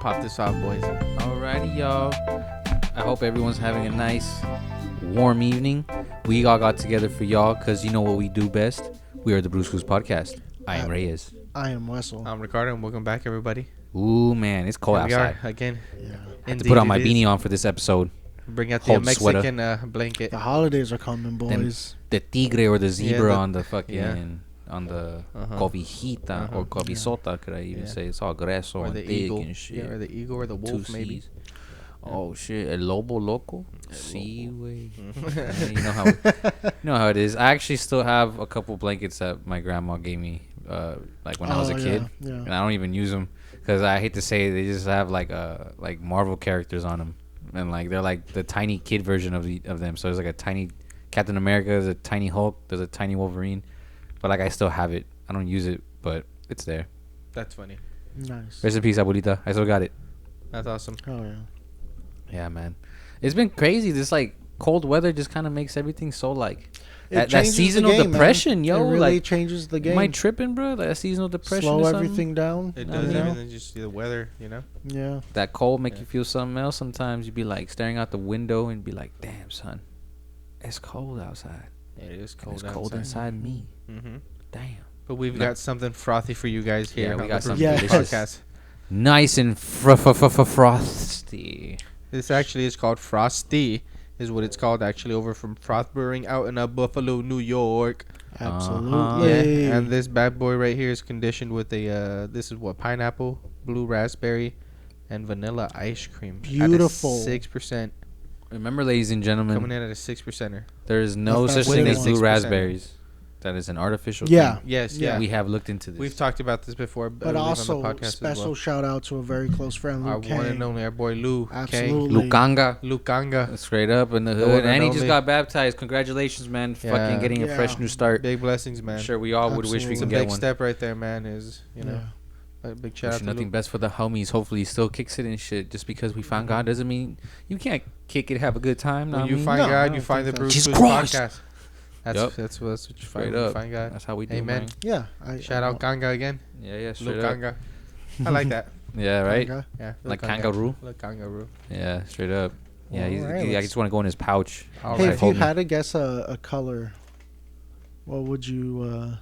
pop this off, boys. Alrighty, y'all. I hope everyone's having a nice, warm evening. We all got together for y'all because you know what we do best. We are the Brews Clues Podcast. I am Reyes. I am Wessel. I'm Ricardo, and welcome back, everybody. Ooh, man, it's cold Here outside. we are again. Yeah. I had to put on my beanie on for this episode. Bring out the Hold Mexican blanket. The holidays are coming, boys. The tigre or the zebra the- on the fucking... yeah. On the Uh-huh. cobijita or cobisota, could I even say? It's all grueso Or and the thick eagle. and shit. Yeah, or the eagle or the wolf, Two maybe. Cs. Oh shit, el lobo loco. See, way. Mhm. You know how it is. I actually still have a couple blankets that my grandma gave me, like when I was a kid, Yeah. and I don't even use them because I hate to say it, they just have like Marvel characters on them, and like they're like the tiny kid version of them. So there's like a tiny Captain America, there's a tiny Hulk, there's a tiny Wolverine, but like I still have it. I don't use it, but it's there. That's funny. Nice. Rest in peace, abuelita. I still got it. That's awesome. Oh yeah. Yeah, man. It's been crazy. This like cold weather just kind of makes everything so like It that changes the seasonal game, depression, man. yo. It really like, changes the game. am I tripping, bro? That seasonal depression. Slow or something? everything down. It I does mean- even than just the weather, you know? Yeah. That cold make Yeah. you feel something else. Sometimes you be like staring out the window and be like, "Damn, son, it's cold outside. It is And cold it's cold inside me. Mm-hmm. Damn." But we've No. something something frothy for you guys here. Yeah, we on got the something Brews Clues delicious. podcast. Nice and frosty. This actually is called Frosty, is what it's called actually over from Froth Brewing out in Buffalo, New York. Absolutely. Yeah, and this bad boy right here is conditioned with a this is what, pineapple, blue raspberry, and vanilla ice cream. Beautiful. 6%. Remember, ladies and gentlemen, Coming in at a 6%er. there is no That's such thing as blue 6%. raspberries. That is an artificial Yeah. thing. Yes, Yeah. yeah. We have looked into this. We've talked about this before, But on also, the podcast special as well. shout out to a very close friend, Our Luke one K. and only, our boy Lou. Absolutely. Lukanga. Lukanga. Straight up in the The hood. one and And he just only. got baptized. Congratulations, man. Yeah. Fucking getting a Yeah. fresh new start. Big blessings, man. I'm sure we all would wish we Absolutely. It's a could big get one. step right there, man. Is, you know, Yeah. a big shout out Wishing to nothing Luke. best for the homies. Hopefully he still kicks it and shit. Just because we found God doesn't mean you can't kick it, have a good time. When Know you what I mean? find No, I God, don't you find the think Brews Jesus Clues Christ. podcast. That's Yup. that's what you find. Straight When you up. find God. That's how we do, Amen. man. Yeah. Shout out Ganga again. Yeah, straight up. Lukanga. I like that. Yeah, right? Okay. Yeah. Like Lukanga. kangaroo? Like kangaroo. Yeah, straight up. Yeah, Alright, I let's- just want to go in his pouch. All Hey, right. if you had to guess a color, what would you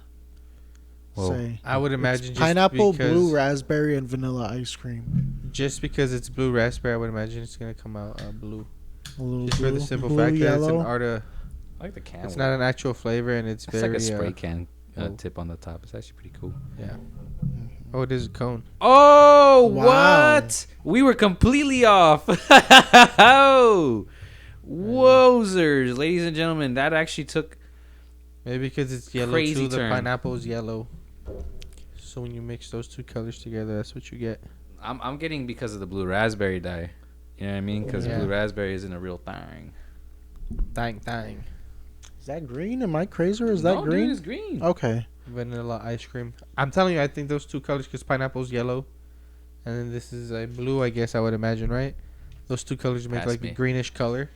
Whoa. say? I would imagine just Pineapple, because, blue raspberry, and vanilla ice cream. just because it's blue raspberry, I would imagine it's gonna come out blue. A little Just blue, for the simple blue, fact that it's yellow. an art of, I like the can. it's not an actual flavor, and it's It's very like a spray can oh. tip on the top. It's actually pretty cool. yeah. Oh, it is a cone. Oh, Wow. what? We were completely off. Oh, wowzers. Ladies and gentlemen, that actually took... Maybe because it's yellow Crazy too. The turn. pineapple is yellow. So when you mix those two colors together, that's what you get. I'm getting because of the blue raspberry dye. You know what I mean? Because Yeah. blue raspberry isn't a real thing. Dang. Is that green? Am I crazy or is that No, green? Dude, it's green. Okay. Vanilla ice cream. I'm telling you, I think those two colors, because pineapple's yellow, and then this is a blue, I guess I would imagine, right? Those two colors make Pass like me. a greenish color.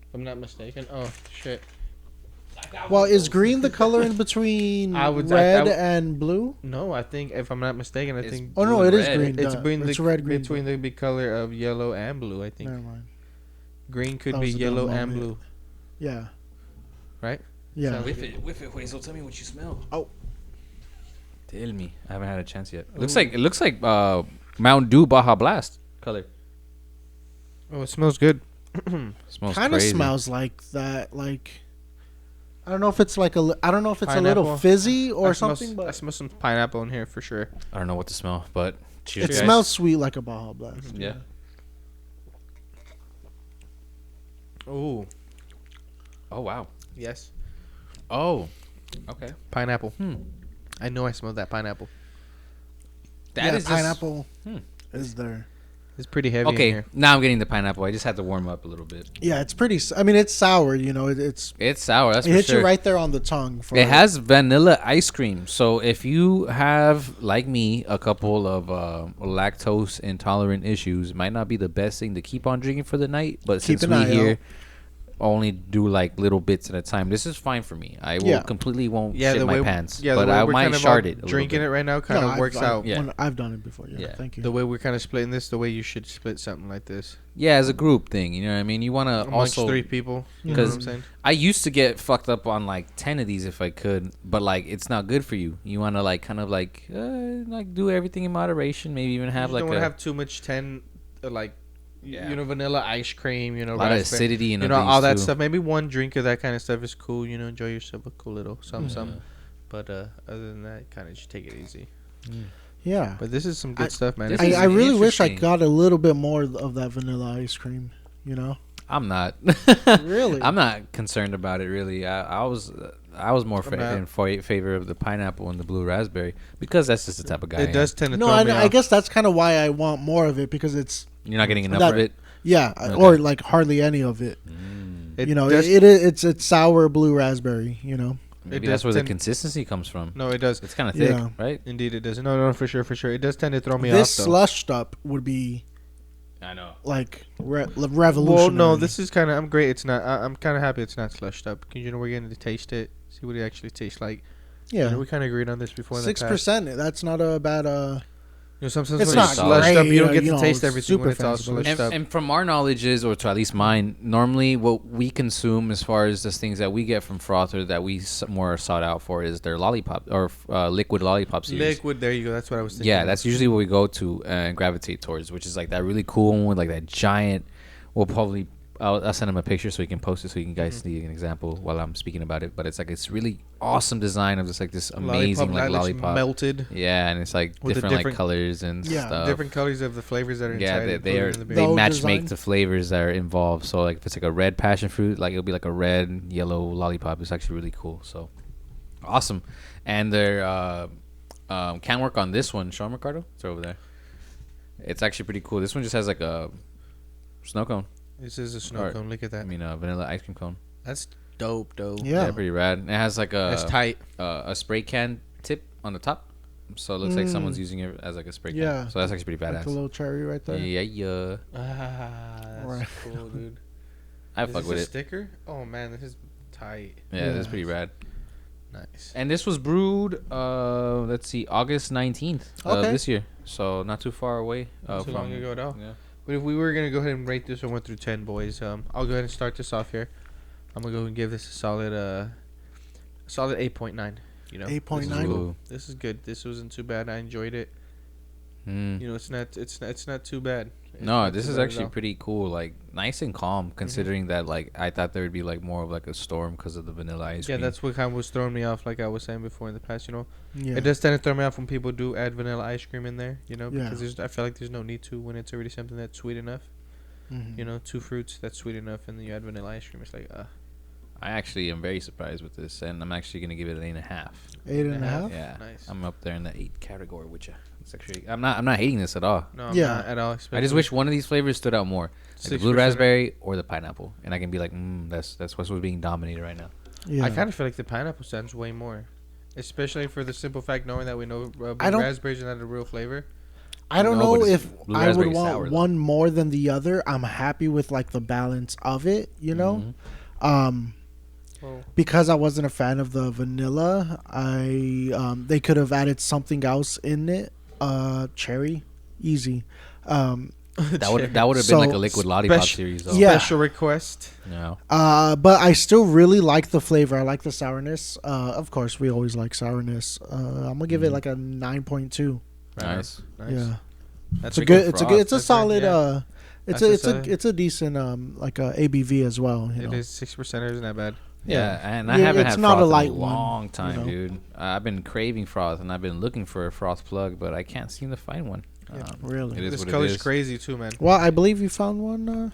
If I'm not mistaken. Oh, shit. Well, is green the color in between I would- red I- and blue? No, I think, if I'm not mistaken, I It's think Oh no, blue it and is red. green. it's duh. between It's the red, green. between the big color of yellow and blue, I think. Never mind. Green could That be was a dumb yellow and moment. blue, Yeah. right? Yeah. Sounds- Whiff it, Hazel. Tell me what you smell. Oh. Tell me. I haven't had a chance yet. Ooh. It looks like Mountain Dew Baja Blast color. Oh, it smells good. Smells Kind of crazy. smells like that. Like I don't know if it's like I don't know if it's a Pineapple. little fizzy or I smell something, I but smell some pineapple in here for sure. I don't know what to smell, but cheers, it guys. smells sweet like a Baja Blast. Yeah. Ooh, Oh wow. yes. Oh. Okay. Pineapple. Hmm. I know I smelled that pineapple. That Yeah, is just- pineapple Hmm. is there. It's pretty heavy in Okay, here. now I'm getting the pineapple. I just had to warm up a little bit. Yeah, it's pretty. I mean, it's sour. You know, it's It's sour. That's it for hits sure. you right there on the tongue. For It has vanilla ice cream. So if you have, like me, a couple of lactose intolerant issues, it might not be the best thing to keep on drinking for the night. But Keep since an we eye here, only do like little bits at a time. This is fine for me. I will Yeah. completely won't Yeah, shit the my way pants, yeah, but the way I we're might kind of shard all it. A little drinking bit. it right now kind of works out. Yeah. I've done it before. Yeah, Yeah. thank you. The way we're kind of splitting this, the way you should split something like this Yeah, as a group thing, you know what I mean. You want to amongst also 3 people. You know what I'm because saying? I used to get fucked up on like 10 of these if I could, but like it's not good for you. You want to like kind of like do everything in moderation. Maybe even have You like don't want to have too much vanilla ice cream, a lot of acidity and all that too. stuff. Maybe one drink of that kind of stuff is cool. Enjoy yourself a cool little some. But other than that, kind of just take it easy. Yeah. But this is some good stuff, man. this I, is I really wish I interesting. got a little bit more of that vanilla ice cream. You know. I'm not. Really? I'm not concerned about it really. I was more in favor of the pineapple and the blue raspberry because that's just the type of guy. It does tend to No, throw me I off. guess that's kind of why I want more of it because it's You're not getting enough That- of it. yeah, Okay. or like hardly any of it. It You know, does- it's sour blue raspberry. You know. Maybe does that's where the tend- consistency comes from. No, it does. It's kind of thick, Yeah. right? Indeed, it does. No, for sure. It does tend to throw me This off, though. slushed up would be I know. like revolutionary. Well, no, this is kind of. I'm great. It's not. I'm kind of happy it's not slushed up. Because we're getting to taste it, see what it actually tastes like. Yeah, We kind of agreed on this before. 6%. That's not a bad. Sometimes It's when not it's slushed great, up, you don't get you to know, taste everything when super it's all fancy, but slushed up. And from our knowledges, or to at least mine, normally what we consume as far as the things that we get from froth or that we more sought out for is their lollipop or liquid lollipop series. Liquid. There you go. That's what I was thinking. Yeah, that's usually what we go to and gravitate towards, which is like that really cool one with like that giant. We'll probably I'll send him a picture so he can post it so you can guys see an example while I'm speaking about it. But it's like it's really awesome design of just like this amazing like lollipop. melted. Yeah, and it's like With the different like different- colors and Yeah, stuff. Different colors of the flavors that are Yeah, inside. they The match design. make the flavors that are involved. So like if it's like a red passion fruit, like it'll be like a red yellow lollipop. It's actually really cool. So awesome, and their can work on this one. Show 'em, Ricardo. It's over there. It's actually pretty cool. This one just has like a snow cone. This is a snow Or- cone. Look at that. I mean, a vanilla ice cream cone. That's dope. Yeah. Pretty rad. And it has like That's tight. a spray can tip on the top, so it looks like someone's using it as like a spray can. Yeah. So that's actually pretty Like badass. the little cherry right there. Yeah. That's Right. cool, dude. I Is fuck this with a it. sticker? Oh man, this is tight. Yeah, that's pretty rad. Nice. And this was brewed, let's see, August 19th Okay. this year. So not too far away. Not too long ago at all. Yeah. But if we were gonna go ahead and rate this 1 through 10, boys, I'll go ahead and start this off here. I'm gonna go and give this a solid 8.9. 8.9. Ooh. This is good. This wasn't too bad. I enjoyed it. Mm. It's not too bad. It's No, not this too is bad at actually all. pretty cool. Like nice and calm, considering that like I thought there would be like more of like a storm because of the vanilla ice Yeah, cream. that's what kind of was throwing me off, like I was saying before in the past. Yeah. It does tend to throw me off when people do add vanilla ice cream in there. Yeah. Because I feel like there's no need to when it's already something that's sweet enough. Mhm. 2 fruits that's sweet enough, and then you add vanilla ice cream. It's like, I actually am very surprised with this, and I'm actually gonna give it an 8.5. 8.5. Yeah, Nice. I'm up there in the 8 category with you. It's actually I'm not hating this at all. No, I'm Yeah. not at all. I just wish one of these flavors stood out more, like the blue 6%. raspberry or the pineapple, and I can be like, that's what's being dominated right now. Yeah. I kind of feel like the pineapple stands way more, especially for the simple fact knowing that we know blue I don't- raspberries are not a real flavor. I don't No, know but it's if blue I would raspberry want sour, though. one more than the other. I'm happy with like the balance of it, Mhm. Well, because I wasn't a fan of the vanilla. They could have added something else in it. Cherry, easy. That would have been So, like a liquid lollipop spec- series, though. Yeah. Special request. No. But I still really like the flavor. I like the sourness. Of course, we always like sourness. I'm gonna give it like a 9.2. Nice. Nice. Yeah, That's it's a good. It's a froth. good. It's a That's right, solid. yeah. It's That's a a it's a solid- it's a decent like ABV as well. You It know. is 6%. Isn't that bad? Yeah, and I Yeah, haven't it's had not a froth light in a one, long time, you know? dude. I've been craving froth, and I've been looking for a froth plug, but I can't seem to find one. Yeah. Really? It is This what it color's is. crazy too, man. Well, I believe you found one.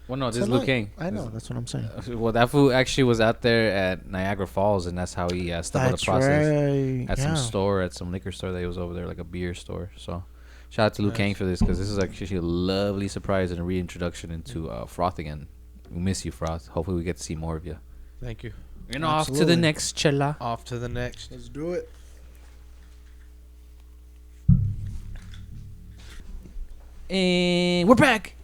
Well, no, this is tonight. Luke King. I know. That's what I'm saying. Well, that fool actually was out there at Niagara Falls, and that's how he stumbled That's across this right. at Yeah. some store, at some liquor store that he was over there, like a beer store. So, shout out to Luke Nice. King for this, because this is actually a lovely surprise and a reintroduction into froth again. We miss you, froth. Hopefully, we get to see more of you. Thank you. And off to the Absolutely. next chilla. Off to the next. Let's do it. And we're back.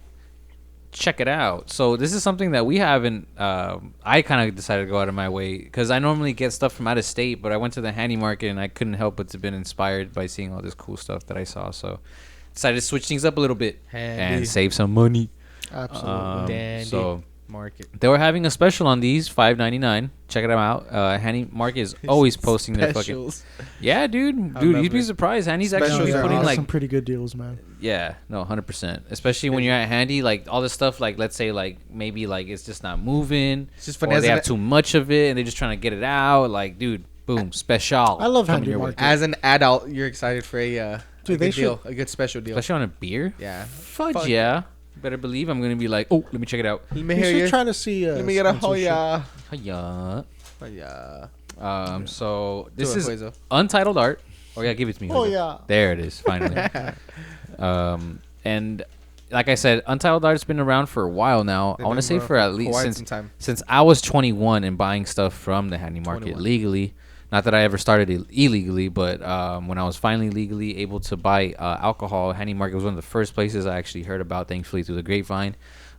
check it out. So this is something that we haven't. I kind of decided to go out of my way because I normally get stuff from out of state, but I went to the handy market and I couldn't help but to been inspired by seeing all this cool stuff that I saw. So decided to switch things up a little bit and save some money. Absolutely. So market. they were having a special on these, $5.99. Check it out. Handy Market is always posting their fucking. Yeah, dude, you'd be surprised. Handy's actually Specials putting are like some pretty good deals, man. Yeah, no, 100%. Especially when you're at Handy, like all this stuff, like let's say like maybe like it's just not moving, It's just or they have too much of it and they're just trying to get it out. Like, dude, boom, special. I love coming Handy your way. Market. As an adult, you're excited for a Dude, good deal, a good special deal. Especially on a beer. Yeah. Fudge, Fuck. yeah. Better believe I'm gonna be like, oh, let me check it out. Let me You hear should you. try to see. Let me get a sponsorship. Hoya. Hiya. Hoya. So this Do it, is Hueso. Untitled Art. Oh yeah, give it to me. Oh Hueso. yeah. There it is, finally. And like I said, Untitled Art's been around for a while now. They've I want to been say around for at least quite some time. since I was 21 and buying stuff from the Handy Market 21. legally. Not that I ever started illegally, but when I was finally legally able to buy alcohol, Handy Market was one of the first places I actually heard about, thankfully, through the grapevine.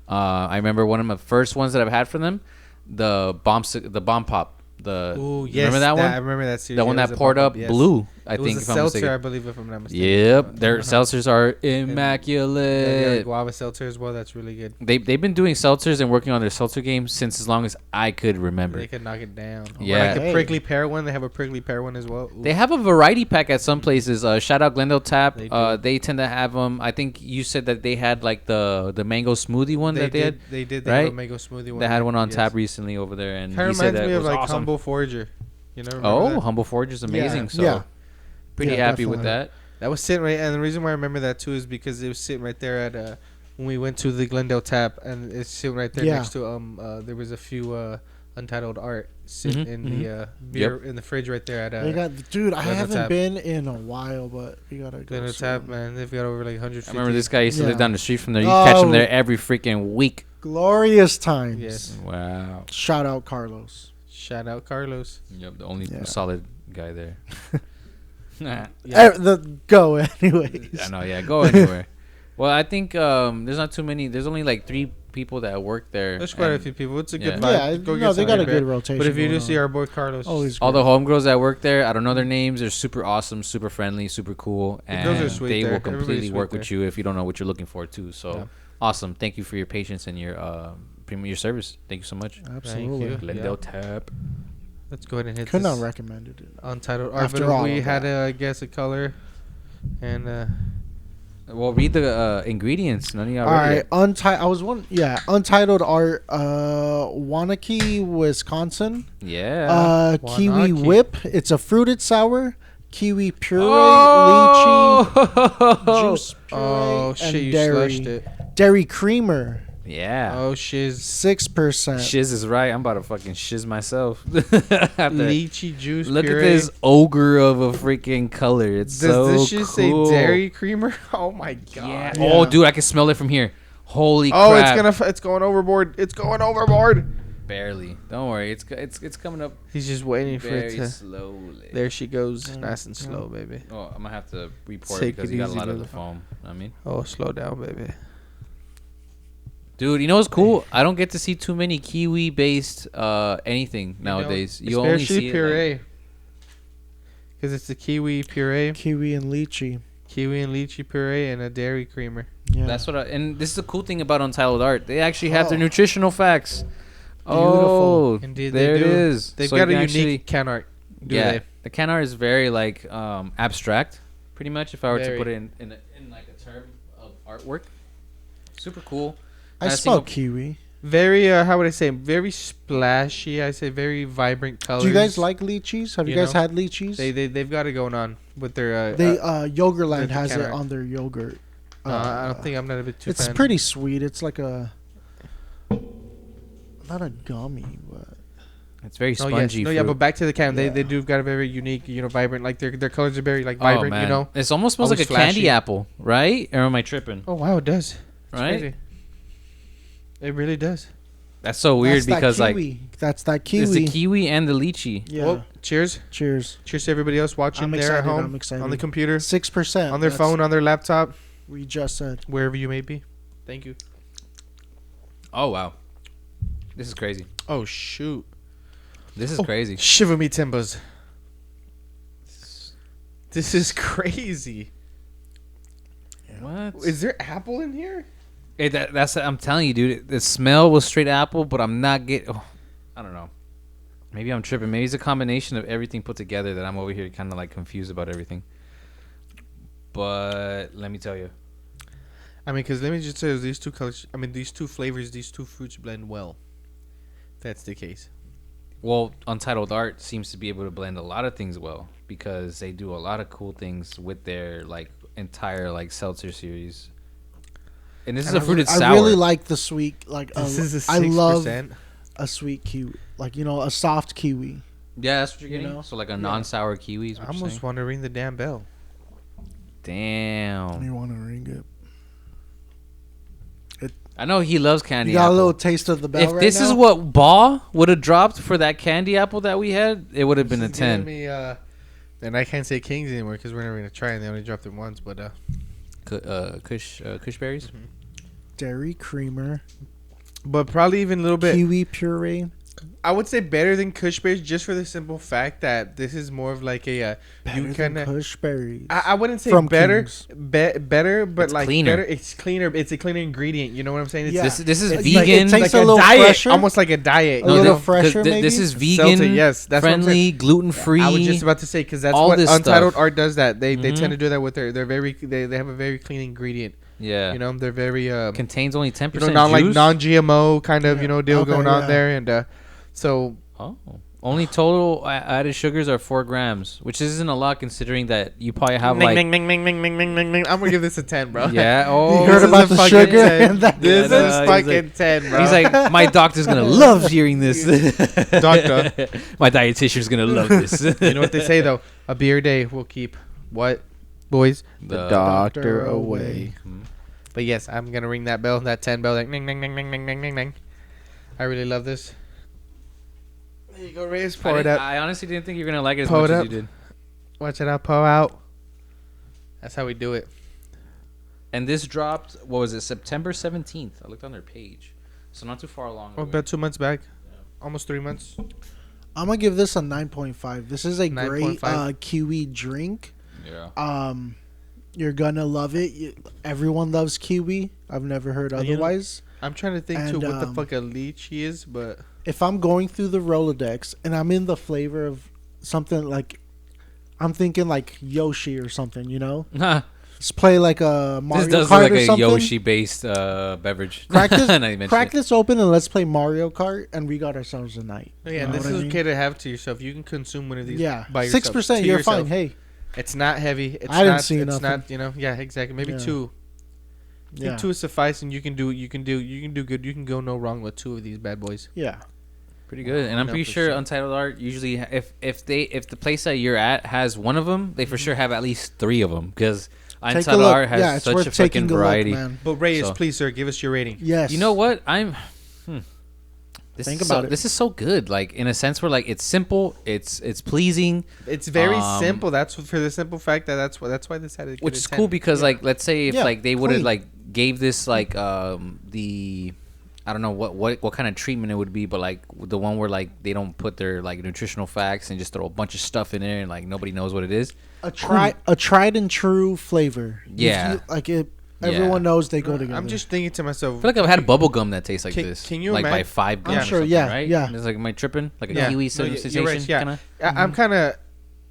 I remember one of my first ones that I've had from them, the bomb pop. Ooh, yes. Remember that one? I remember that series. The one Yeah, it that was a poured bump up yes. blue, I It think, was if a I'm seltzer, mistaken. I believe, if I'm not mistaken. Yep, their Uh-huh. seltzers are Yeah, immaculate. guava seltzer as well. That's really good. They've been doing seltzers and working on their seltzer game since as long as I could remember. They could knock it down. Yeah. Or like the Hey. prickly pear one. They have a prickly pear one as well. Ooh. They have a variety pack at some places. Shout out Glendale Tap. They do. They tend to have them. I think you said that they had like the mango smoothie one that they had. They did. They right? have a mango smoothie one. They had one on yes. tap recently over there, and Kind he of said reminds that me it of was like awesome. Humble Forager. You know? Oh, Remember that? Humble Forge is amazing. So Yeah. pretty Yeah, happy with definitely. that. That was sitting right, and the reason why I remember that too is because it was sitting right there at when we went to the Glendale Tap, and it's sitting right there Yeah. next to there was a few Untitled Art sitting Mhm, in the beer in the fridge right there at They got, dude. I Glendale haven't Tap. been in a while, but we gotta go. Glendale soon. Tap, man. They've got over like 150. I remember this guy used to live Yeah. down the street from there. You catch him Oh. there every freaking week. Glorious times. Yes. Wow. Shout out Carlos. Shout out Carlos. Yep, the only Yeah. solid guy there. Yeah. Go anyways. I know, yeah. Go anywhere. Well, I think there's not too many. There's only like 3 people that work there. There's quite a and few people. It's a Yeah. good vibe. Yeah, Go no, get they some got a beer. good rotation. But if you do going see on. our boy Carlos, Always all the great. homegirls that work there, I don't know their names. They're super awesome, super friendly, super cool, The girls and are sweet they there. will Everybody's completely sweet work there. with you if you don't know what you're looking for too. So Yeah. awesome! Thank you for your patience and your your service. Thank you so much. Absolutely. you. Glendale Yeah. Tap. let's go ahead and hit Could this not recommend it. Untitled Art. After But all we of had that. I guess a color, and Well, read the ingredients. None of y'all All read right, it. Untitled Art, Wanakee, Wisconsin. Yeah. Kiwi Wanakee. Whip. It's a fruited sour. Kiwi puree, Oh! lychee, juice puree, oh shit, and you dairy. slushed it. Dairy creamer, Yeah. Oh shiz. 6%. Shiz is right. I'm about to fucking shiz myself. After- Lychee juice. Look puree. at this ogre of a freaking color. It's Does so this just cool. say dairy creamer? Oh my god. Yeah. Yeah. Oh, dude, I can smell it from here. Holy Oh, crap! it's going overboard. It's going overboard. Barely. Don't worry. It's coming up He's just waiting for it very to. slowly. There she goes, Yeah, nice and yeah. slow, baby. Oh, I'm gonna have to report Take because it you got a easy, lot of the little- foam. I mean, Oh, slow down, baby. dude, you know what's cool? I don't get to see too many kiwi-based anything You know, nowadays. You only especially see it, puree. Because it's the kiwi puree, Kiwi and lychee. kiwi and lychee puree, and a dairy creamer. Yeah. That's what and this is the cool thing about Untitled Art. They actually have their Oh. nutritional facts. Beautiful. Oh, Indeed, there they it do. is. They've So got you a can unique actually- can art. Do yeah, they? the can art is very like abstract, pretty much. If I were Very. to put it in like a term of artwork, super cool. I Not a spell single- kiwi. Very, how would I say? Very splashy. I say very vibrant colors. Do you guys like lychees? Have you, You guys know, had lychees? They've got it going on with their. Yogurtland the has can it art. on their yogurt. I don't think I'm not a bit too. It's fan. pretty sweet. It's like a not a gummy, but It's very Oh, yes. spongy. No, yeah, fruit. but back to the can. Yeah. They do got a very unique, vibrant. Like their colors are very like Oh, vibrant. man. You know. It almost smells like a Always candy flashy. apple, right? Or am I tripping? Oh wow, it does. It's Right? crazy. It really does. That's so weird that's that because like kiwi. That's that it's kiwi. the kiwi and the lychee. Yeah. Well, cheers. Cheers. Cheers to everybody else watching I'm there excited. at home, I'm excited. on the computer, 6% on their phone, on their laptop, We just said. wherever you may be. Thank you. Oh wow, this is crazy. Oh shoot! This is crazy. Shiver me timbers. This is crazy. What? Is there apple in here? Hey, that's I'm telling you, dude. The smell was straight apple, but I'm not getting. Oh, I don't know. Maybe I'm tripping. Maybe it's a combination of everything put together that I'm over here kind of like confused about everything. But let me tell you. I mean, because let me just say these two colors. I mean, these two flavors, these two fruits blend well. That's the case. Well, Untitled Art seems to be able to blend a lot of things well because they do a lot of cool things with their like entire like seltzer series. And this is a fruited sour. I really like the sweet. Like This is a 6%. I love a sweet kiwi. Like a soft kiwi. Yeah, that's what you're getting. You know? So like a non-sour kiwi. Is what I almost want to ring the damn bell. Damn. You want to ring it? I know he loves candy You got apple. a little taste of the bell. If right this now? is what Baugh would have dropped for that candy apple that we had, it would have been a This is giving 10. Me, and I can't say Kings anymore because we're never gonna try, and they only dropped it once. But Kush berries. Mm-hmm. dairy creamer, but probably even a little bit. kiwi puree. I would say better than Kush berries, just for the simple fact that this is more of like a Better you than can. Kush berries. I wouldn't say From better, Kings. better, but It's like cleaner. better. It's cleaner. It's a cleaner ingredient. You know what I'm saying? It's Yeah. This is It's vegan. like- it tastes like a a little diet, fresher. almost like a diet. A little 'cause fresher, This maybe? is Seltzer, vegan, yes, that's what I'm friendly, gluten free. I was just about to say because that's all what this Untitled stuff. Art does. That they Mhm. tend to do that with they're very they have a very clean ingredient. Yeah. You know, they're very Contains only 10% you know, juice. non-GMO kind of Yeah. deal Okay, going on yeah. there, and so Oh. Only total added sugars are 4 grams, which isn't a lot considering that you probably have like. I'm gonna give this a 10, bro. Yeah. Oh. You heard This about is a the fucking sugar 10. and that? This Yeah, is he's fucking like- 10, bro. He's like, my doctor's gonna love hearing this. Doctor. My dietitian's gonna love this. You know what they say though? A beer a day will keep what, boys? The doctor away. Mhm. But yes, I'm gonna ring that bell, that 10 bell, like ning ning ning ning ning ning ning ning. I really love this. There you go, Reyes. Pour it up. I honestly didn't think you were gonna like it as Pour much it as up. you did. Watch it out, pour out. That's how we do it. And this dropped. What was it? September 17th. I looked on their page, so not too far along. Oh, about 2 months back, almost 3 months. I'm gonna give this a 9.5. This is a great 9.5. kiwi drink. Yeah. You're gonna love it. Everyone loves kiwi. I've never heard And you know- otherwise. I'm trying to think too And, what the fuck a lychee is, but If I'm going through the Rolodex and I'm in the flavor of something like, I'm thinking like Yoshi or something, Let's play like a Mario This does Kart look like or a something. Yoshi-based beverage. Crack Now you this, mention crack it. this open and let's play Mario Kart, and we got ourselves a night. yeah, You and know this what I is mean? okay to have to yourself. You can consume one of these. Yeah, by yourself. 6%. to You're yourself. fine. Hey, It's not heavy. It's I didn't not, see it's nothing. not. Yeah, exactly. Maybe Yeah. 2. I yeah, think 2 is suffice, and you can do good. You can go no wrong with 2 of these bad boys. yeah. Pretty good, and I'm pretty sure 100%. Untitled Art usually, if the place that you're at has one of them, they for sure have at least 3 of them because Take a Untitled look. Art has Yeah, it's such worth a taking fucking a look, variety. man. But Reyes, So- please, sir, give us your rating. Yes. You know what? This Think is about so, it. This is so good. Like in a sense where like it's simple, it's pleasing, It's very Um, simple. That's for the simple fact that that's why this had a good which is 10. cool because like let's say if Yeah, like they would have clean. like gave this like the I don't know what kind of treatment it would be, but like the one where like they don't put their like nutritional facts and just throw a bunch of stuff in there and like nobody knows what it is. a tried and true flavor. If Yeah. like it. Yeah. Everyone knows they go together. I'm just thinking to myself. I feel like I've had bubble gum that tastes like Can- this. can you like by imagine- 5 gums? I'm or sure, something, yeah, right? yeah. It's like, am I tripping? Like a Yeah. kiwi No, sensation, you're right, yeah. kind of. I'm kind of,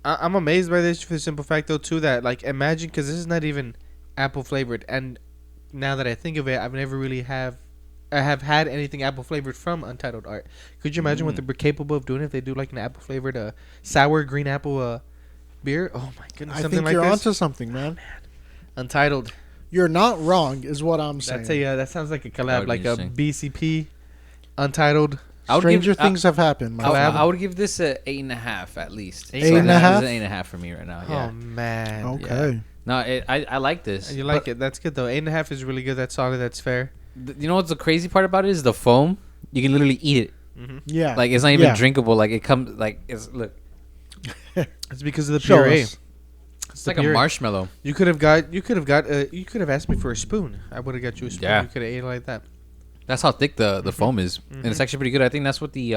I'm amazed by this for the simple fact though too that like imagine because this is not even apple flavored, and now that I think of it, I've never really have had anything apple flavored from Untitled Art. Could you imagine what they're capable of doing if they do like an apple flavored sour green apple beer? Oh my goodness, I something think like you're this. onto something, man. Untitled. You're not wrong, is what I'm saying. That's that sounds like a That collab, would like be a interesting. BCP, Untitled. I would Stranger give- things have happened. My I, friend. I would give this a 8.5 at least. 8.5? It's an 8.5 for me right now. Yeah. Oh man. Okay. No, I like this. You like But it? That's good though. 8.5 is really good. That's solid. That's fair. You know what's the crazy part about it is the foam. You can literally eat it. Yeah. Like it's not even Yeah. drinkable. Like it comes like it's look. It's because of the Show puree. us. It's like a marshmallow. You could have asked me for a spoon. I would have got you a spoon. Yeah. You could have ate it like that. That's how thick the foam is, and it's actually pretty good. I think that's what the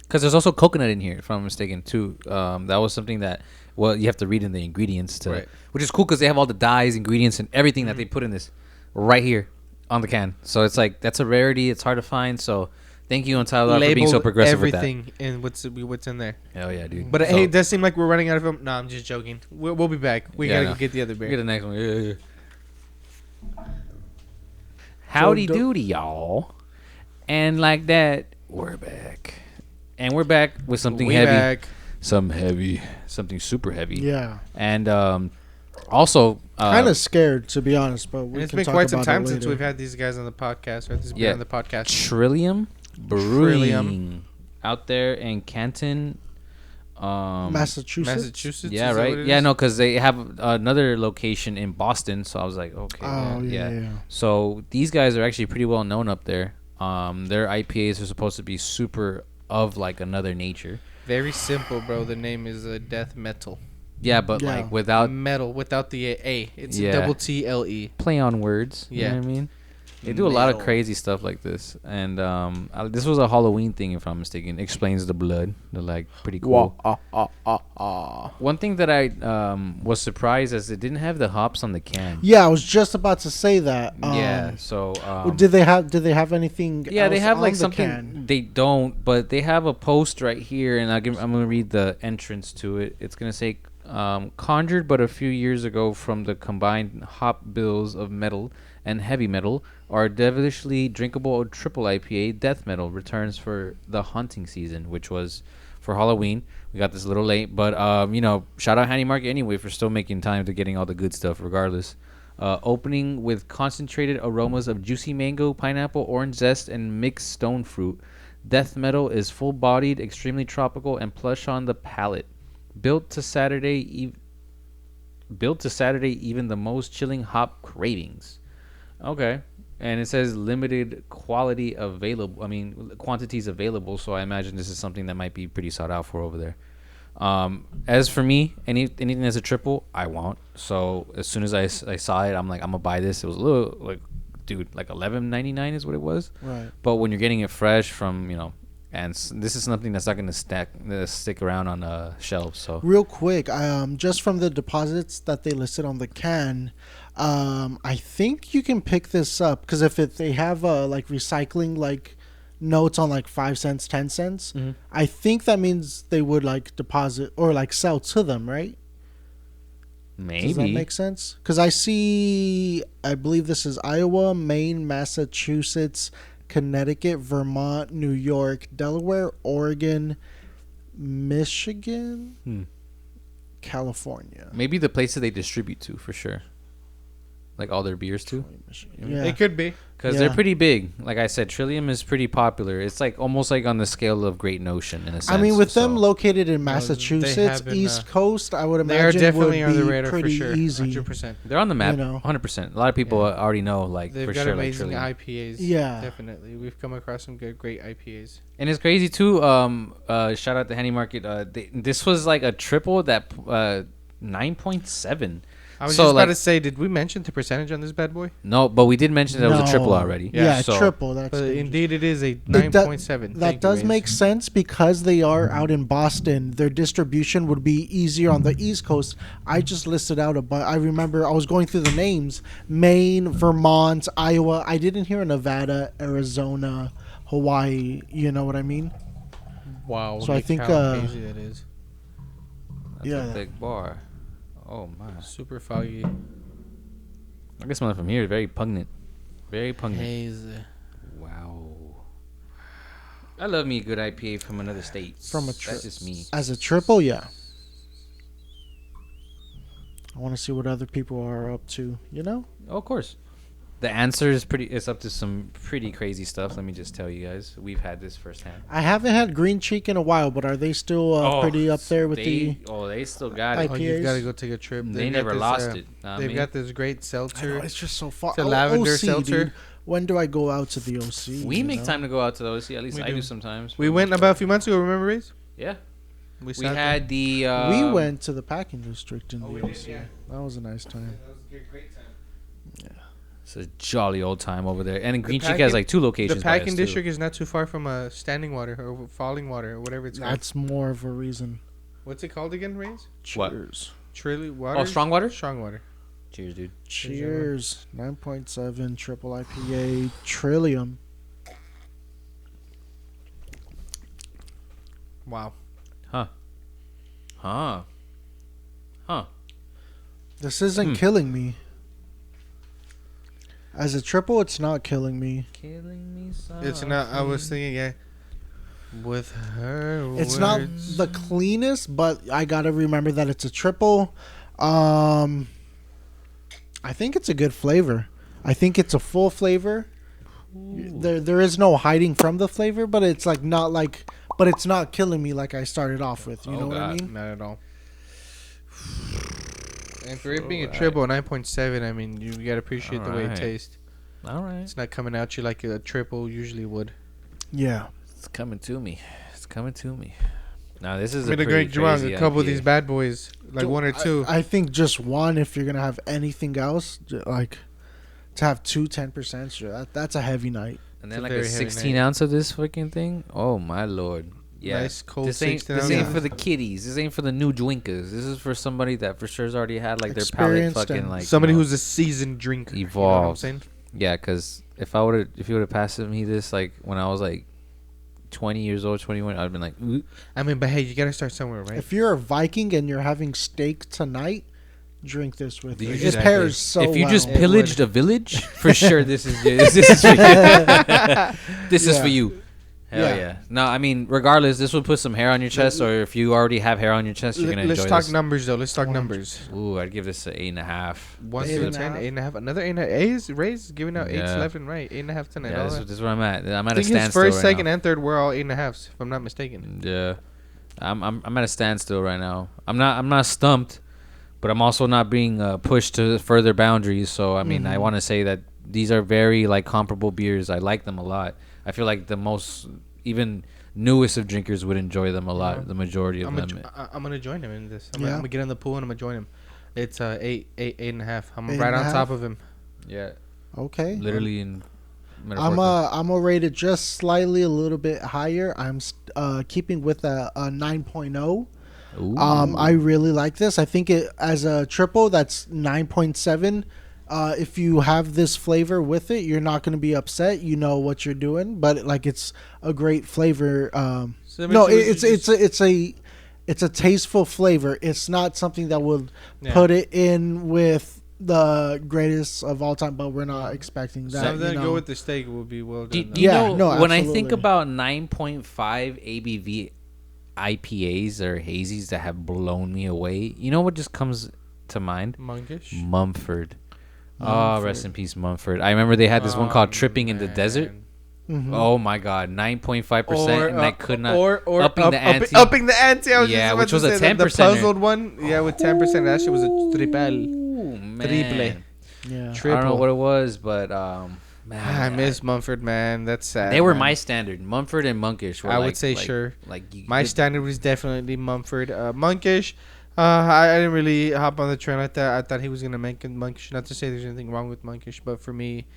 because there's also coconut in here, if I'm not mistaken, too. That was something that you have to read in the ingredients to, which is cool because they have all the dyes, ingredients, and everything that they put in this right here on the can. So it's like that's a rarity. It's hard to find. So thank you, Untitled, for being so progressive with that. Everything in what's in there. Hell yeah, dude. But hey, it does seem like we're running out of them. No, I'm just joking. We'll be back. We gotta go get the other beer. We'll get the next one. Yeah. Howdy doody, y'all. And like that, we're back. And we're back with something heavy. Something super heavy. Yeah. And also... kind of scared, to be honest, but it's been quite some time since we've had these guys on the podcast, right? This has been on the podcast. Trillium Brewing. Out there in Canton, Massachusetts. Yeah, right. Yeah, no, because they have another location in Boston. So I was like, okay. Oh, yeah. So these guys are actually pretty well known up there. Their IPAs are supposed to be super of like another nature. Very simple, bro. The name is Death Metal. Yeah, but like without metal, without the A. It's double TLE. Play on words. Yeah. You know what I mean? They do a lot of crazy stuff like this. And this was a Halloween thing, if I'm mistaken. Explains the blood. They're like pretty cool. One thing that I was surprised is it didn't have the hops on the can. Yeah, I was just about to say that. So did they have anything? Yeah, they have else like on something. the can? They don't, but they have a post right here, and I'm gonna read the entrance to it. It's gonna say, conjured but a few years ago from the combined hop bills of metal and heavy metal, our devilishly drinkable triple IPA Death Metal returns for the hunting season, which was for Halloween. We got this a little late, but shout out Handy Market anyway for still making time to getting all the good stuff regardless. Opening with concentrated aromas of juicy mango, pineapple, orange zest, and mixed stone fruit. Death Metal is full-bodied, extremely tropical, and plush on the palate. Built to Saturday even the most chilling hop cravings. Okay. And it says limited quantities available, so I imagine this is something that might be pretty sought out for over there. As for me, anything that's a triple, I want. So as soon as I saw it, I'm like, I'm gonna buy this. It was a little like $11.99 is what it was. Right. But when you're getting it fresh from and this is something that's not going to stick around on a shelf. So real quick, just from the deposits that they listed on the can, I think you can pick this up because if they have like recycling like notes on like 5 cents, 10 cents, I think that means they would like deposit or like sell to them, right? Maybe. Does that make sense? Because I believe this is Iowa, Maine, Massachusetts, Connecticut, Vermont, New York, Delaware, Oregon, Michigan, California. Maybe the places they distribute to for sure. Like all their beers too. Yeah. It could be. Because they're pretty big. Like I said, Trillium is pretty popular. It's like almost like on the scale of Great Notion in a sense. I mean, with them located in Massachusetts, East Coast, I would imagine they are definitely would on the be radar pretty for sure. easy. 100%. They're on the map, 100%. A lot of people already know, like, they've for got sure. amazing like IPAs. Yeah. Definitely. We've come across some great IPAs. And it's crazy, too. Shout out to Handy Market. This was like a triple that 9.7. I was just about to say, did we mention the percentage on this bad boy? No, but we did mention that it was a triple already. Yeah, triple. That's but indeed, it is a 9.7. That does make sense because they are out in Boston. Their distribution would be easier on the East Coast. I just listed out I remember I was going through the names: Maine, Vermont, Iowa. I didn't hear Nevada, Arizona, Hawaii. You know what I mean? Wow. So I think how crazy that is. That's a big bar. Oh my! Super foggy. I guess one from here is very pungent. Very pungent. Hazy. Wow. I love me a good IPA from another state. That's just me. As a triple, yeah. I want to see what other people are up to. Oh, of course. The answer is it's up to some pretty crazy stuff. Let me just tell you guys, we've had this firsthand. I haven't had Green Cheek in a while, but are they still pretty up there with they still got it. IPAs? Oh, you've got to go take a trip. They never lost it. They've got this great seltzer. It's just so far. It's a lavender OC, seltzer. Dude. When do I go out to the OC? We make time to go out to the OC. At least I do sometimes. We went about a few months ago. Remember, Ray's? Yeah. We had the. We went to the packing district in the OC. Yeah. That was a nice time. That was a great time. Yeah. It's a jolly old time over there. And Green Chica packing- has like 2 locations. The by us, packing too. district is not too far from standing water or falling water or whatever it's called. That's more of a reason. What's it called again, Rays? What? Cheers. Trilly water. Oh, strong water? Strong water. Cheers, dude. Cheers. 9.7 triple IPA Trillium. Wow. Huh. This isn't killing me. As a triple, it's not killing me. Killing me softly. It's not. I was thinking, yeah. With her. It's not the cleanest, but I gotta remember that it's a triple. I think it's a good flavor. I think it's a full flavor. There is no hiding from the flavor, but it's like not like, but it's not killing me like I started off with. You know what I mean? Not at all. And for it being a triple 9.7, I mean, you gotta appreciate the way it Alright. tastes. All right. It's not coming at you like a triple usually would. Yeah. It's coming to me. Now, this is I'm gonna go drunk a couple of these bad boys, like one or two. I think just one. If you're gonna have anything else, like to have 10%, sure, that's a heavy night. And It's then a like very a heavy 16 night. ounce of this fucking thing. Oh, my Lord. Yeah. Nice cold This ain't 16 this ain't ounce. for the kiddies. This ain't for the new drinkas. This is for somebody that for sure's already had like their palate Experienced fucking and like Somebody you know, who's a seasoned drinker. evolved. You know what I'm saying? Yeah, because if you would have passed me this like when I was like 20 years old, 21, I'd have been like, ooh. I mean, but hey, you gotta start somewhere, right? If you're a Viking and you're having steak tonight, drink this with You it. just- It pairs so if you just well. pillaged a village, for sure this is this is for you. This is Yeah. for you. Hell Yeah. yeah. No, I mean, regardless, this would put some hair on your chest, or if you already have hair on your chest, you're gonna enjoy Let's talk this. numbers though. Let's talk numbers. Ooh, I'd give this an 8.5. 1 Eight through and a 10, half. 8.5. Another 8.5. A's raised giving out 8s Yeah. left and right. 8.5 tonight. Yeah, this is where I'm at. I'm I at a think his standstill first, right second, now. and third were all 8.5s, if I'm not mistaken. Yeah, I'm at a standstill right now. I'm not stumped, but I'm also not being pushed to further boundaries. So I mean, I want to say that these are very like comparable beers. I like them a lot. I feel like the most even newest of drinkers would enjoy them a lot. Yeah. The majority of I'm them. gonna join him in this. I'm Yeah. gonna get in the pool and I'm gonna join him. It's 8.5. I'm Eight right and a on half? top of him. Yeah, Okay. literally in. I'm gonna rate it just slightly a little bit higher. I'm keeping with a 9.0. Ooh. I really like this. I think it as a triple that's 9.7. If you have this flavor with it, you're not gonna be upset. You know what you're doing, but like it's a great flavor. So No, eventually it's a tasteful flavor. It's not something that would Yeah. put it in with the greatest of all time, but we're not expecting that. Something you to know? go with the steak will be well Do, done. do you Yeah, know no, when I think absolutely. about 9.5 ABV IPAs or hazies that have blown me away? You know what just comes to mind? Monkish. Mumford. Oh, rest in peace, Mumford. I remember they had this one called Tripping in the Desert. Mhm. Oh my God, 9.5%, and I could not. Or upping the ante. upping the ante. I was Yeah, just about which to was a say the 10%er. puzzled one. Yeah, with 10%. That shit was a triple. Ooh, man. Triple. Yeah. I don't know what it was, but man, I miss Mumford, man. That's sad. They were man. my standard. Mumford and Monkish were I would like- say like- sure. Like My standard was definitely Mumford. Monkish, I didn't really hop on the train like that. I thought he was gonna make it Monkish. Not to say there's anything wrong with Monkish, but for me,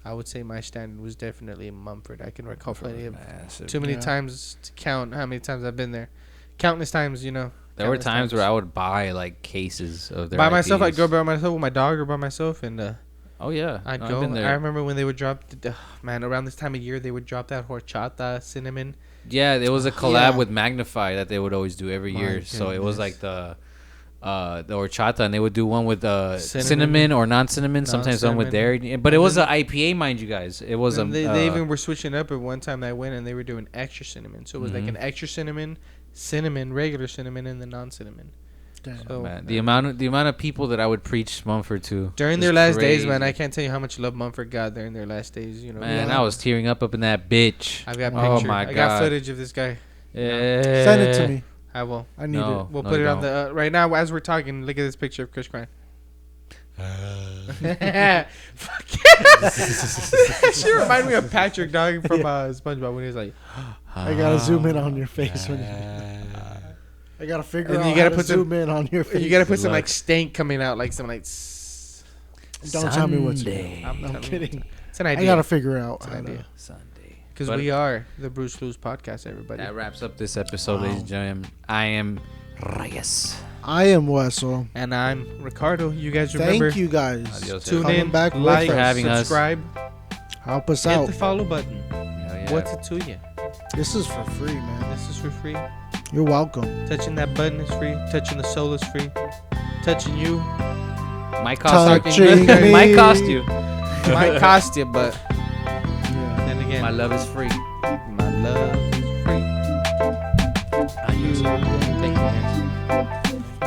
I would say my standard was definitely Mumford. I can recall plenty of Massive. too many Yeah. times to count how many times I've been there. Countless times, you know. There were Countless times where I would buy like cases of their by myself. I'd IPs. go by myself with my dog or by myself, and Oh yeah, I'd No, go. I've been there. I remember when they would drop. Man, around this time of year, they would drop that horchata cinnamon. Yeah, there was a collab Yeah. with Magnify that they would always do every My year. So it was goodness. like the horchata, and they would do one with Cinnamon. cinnamon or non-cinnamon. Sometimes one with dairy, Non-cinnamon. but it And was then- an IPA, mind you guys. It was a. And they even were switching up at one time I went and they were doing extra cinnamon. So it was like Mhm. an extra cinnamon, regular cinnamon, and the non-cinnamon. Damn. So man, the amount of people that I would preach Mumford to during was their last days, man, crazy. I can't tell you how much love Mumford got during their last days. You know, Man, Yeah. I was tearing up in that bitch. I've got Oh picture. my I got God. footage of this guy. Send it to me. I will. I need No. We'll No, put you it on don't. the right now as we're talking. Look at this picture of Chris crying. Fuck. She remind me of Patrick Dog from SpongeBob when he was like, I gotta zoom in on your face when I gotta figure And out you gotta how put to some- zoom in on your face. you gotta put some luck. like stank coming out, like some like. Don't tell me what to do. Sunday. I'm I'm telling you. kidding. It's an I idea. gotta figure out It's an how idea. to. Sunday. Because But we are the Brews Clues Podcast, everybody. that wraps up this episode, ladies and gentlemen. I am Reyes. I am Wessel. And I'm Ricardo. You guys remember, Thank you guys. Adios, tune Coming in, back with like, us. For having us. subscribe, Help us hit out. the follow button. Hell yeah. What's it to you? This is for free, man. This is for free. You're welcome. Touching that button is free. Touching the soul is free. Touching you Might cost Touching you. me. Might cost you. might cost you, but Yeah. then again, My love is free. my love is free. Adios. Thank you, guys.